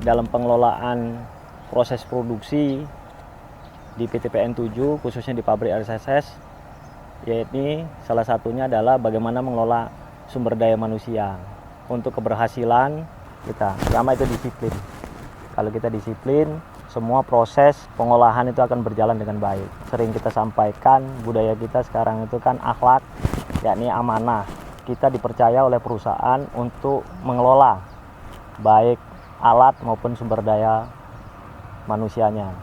dalam pengelolaan proses produksi di PT PN 7, khususnya di pabrik RSSS, yaitu salah satunya adalah bagaimana mengelola sumber daya manusia. Untuk keberhasilan kita, pertama itu disiplin. Kalau kita disiplin, semua proses pengolahan itu akan berjalan dengan baik. Sering kita sampaikan, budaya kita sekarang itu kan akhlak, yakni amanah. Kita dipercaya oleh perusahaan untuk mengelola baik alat maupun sumber daya manusianya.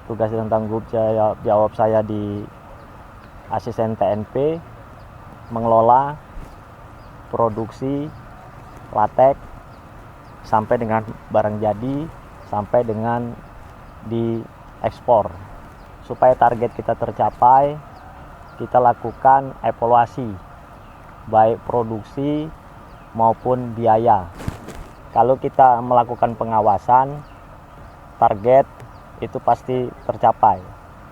Tugas dan tanggung jawab saya di asisten TNP mengelola produksi latek sampai dengan barang jadi, sampai dengan diekspor. Supaya target kita tercapai, kita lakukan evaluasi baik produksi maupun biaya. Kalau kita melakukan pengawasan, target itu pasti tercapai.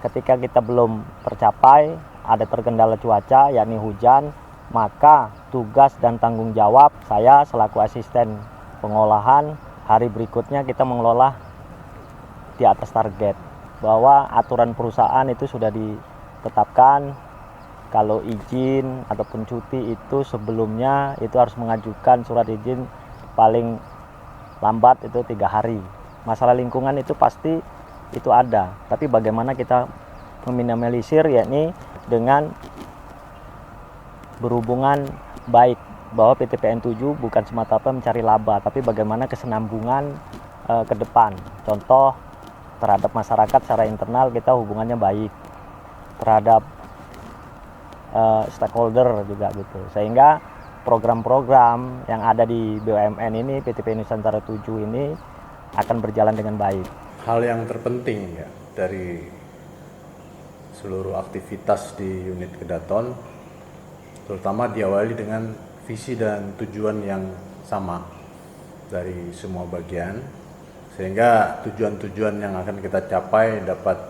Ketika kita belum tercapai, ada terkendala cuaca, yakni hujan, maka tugas dan tanggung jawab saya selaku asisten pengolahan, hari berikutnya kita mengelola di atas target. Bahwa aturan perusahaan itu sudah ditetapkan, kalau izin ataupun cuti itu sebelumnya itu harus mengajukan surat izin paling lambat itu 3 hari. Masalah lingkungan itu pasti itu ada, tapi bagaimana kita meminimalisir, yakni dengan berhubungan baik, bahwa PT PN 7 bukan semata-mata mencari laba, tapi bagaimana kesenambungan ke depan. Contoh, terhadap masyarakat secara internal kita hubungannya baik, terhadap stakeholder juga gitu, sehingga program-program yang ada di BUMN ini, PT PN Nusantara 7 ini akan berjalan dengan baik. Hal yang terpenting ya dari seluruh aktivitas di unit Kedaton, terutama diawali dengan visi dan tujuan yang sama dari semua bagian, sehingga tujuan-tujuan yang akan kita capai dapat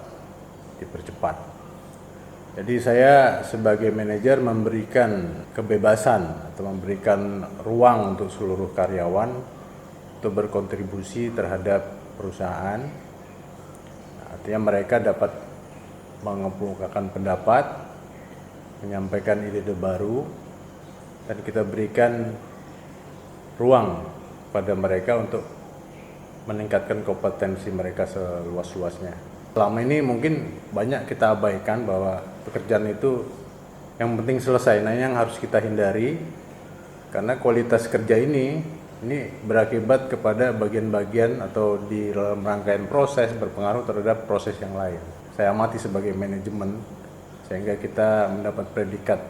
dipercepat. Jadi saya sebagai manajer memberikan kebebasan atau memberikan ruang untuk seluruh karyawan untuk berkontribusi terhadap perusahaan. Artinya mereka dapat mengemukakan pendapat, menyampaikan ide-ide baru, dan kita berikan ruang pada mereka untuk meningkatkan kompetensi mereka seluas-luasnya. Selama ini mungkin banyak kita abaikan bahwa pekerjaan itu yang penting selesai. Nah, yang harus kita hindari, karena kualitas kerja ini berakibat kepada bagian-bagian atau di dalam rangkaian proses berpengaruh terhadap proses yang lain. Saya amati sebagai manajemen, sehingga kita mendapat predikat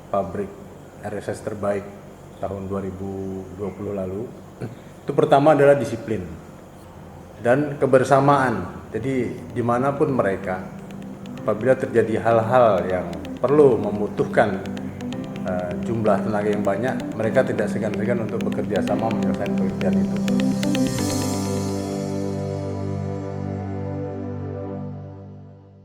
pabrik RSS terbaik tahun 2020 lalu. Itu pertama adalah disiplin dan kebersamaan. Jadi dimanapun mereka, apabila terjadi hal-hal yang perlu membutuhkan jumlah tenaga yang banyak, mereka tidak segan-segan untuk bekerja sama menyelesaikan pekerjaan itu.